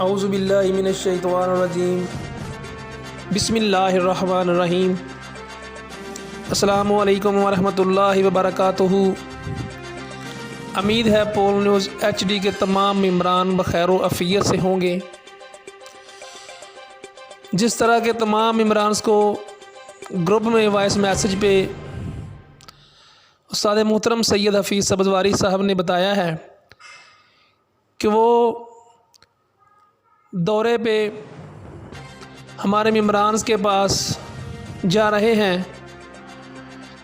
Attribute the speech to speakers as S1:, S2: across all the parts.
S1: اعوذ باللہ من الشیطان الرجیم بسم اللہ الرحمن الرحیم السلام علیکم ورحمۃ اللہ وبرکاتہ۔ امید ہے پول نیوز ایچ ڈی کے تمام ممبران بخیر و عافیت سے ہوں گے۔ جس طرح کے تمام ممبرانس کو گروپ میں وائس میسیج پہ استاد محترم سید حفیظ سبزواری صاحب نے بتایا ہے کہ وہ دورے پہ ہمارے ممبرانس کے پاس جا رہے ہیں،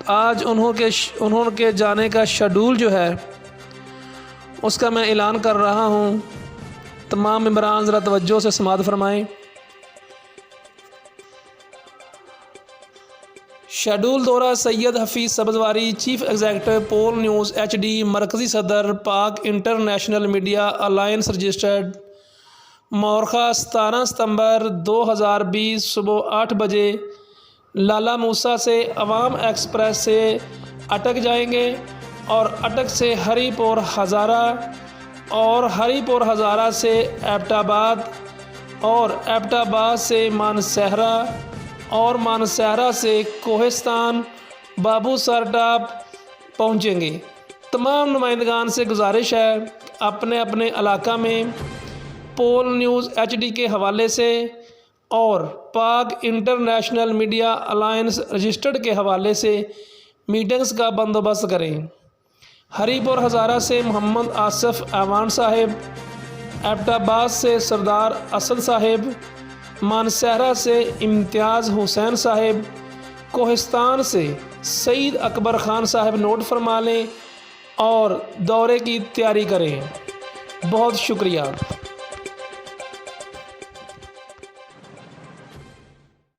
S1: آج انہوں کے جانے کا شیڈول جو ہے اس کا میں اعلان کر رہا ہوں۔ تمام ممبران ذرا توجہ سے سماعت فرمائیں۔ شیڈول دورہ سید حفیظ سبزواری، چیف ایگزیکٹو پول نیوز ایچ ڈی، مرکزی صدر پاک انٹرنیشنل میڈیا الائنس رجسٹرڈ، مورخہ 17 ستمبر 2020 صبح 8 بجے لالا موسیٰ سے عوام ایکسپریس سے اٹک جائیں گے اور اٹک سے ہری پور ہزارہ اور ہری پور ہزارہ سے ایبٹ آباد اور ایبٹ آباد سے مانسہرہ اور مانسہرہ سے کوہستان بابو سر ٹاپ پہنچیں گے۔ تمام نمائندگان سے گزارش ہے اپنے اپنے علاقہ میں پول نیوز ایچ ڈی کے حوالے سے اور پاک انٹرنیشنل میڈیا الائنس رجسٹرڈ کے حوالے سے میٹنگز کا بندوبست کریں۔ ہری پور ہزارہ سے محمد آصف ایوان صاحب، ایبٹ آباد سے سردار اسد صاحب، مانسہرہ سے امتیاز حسین صاحب، کوہستان سے سعید اکبر خان صاحب نوٹ فرما لیں اور دورے کی تیاری کریں۔ بہت شکریہ۔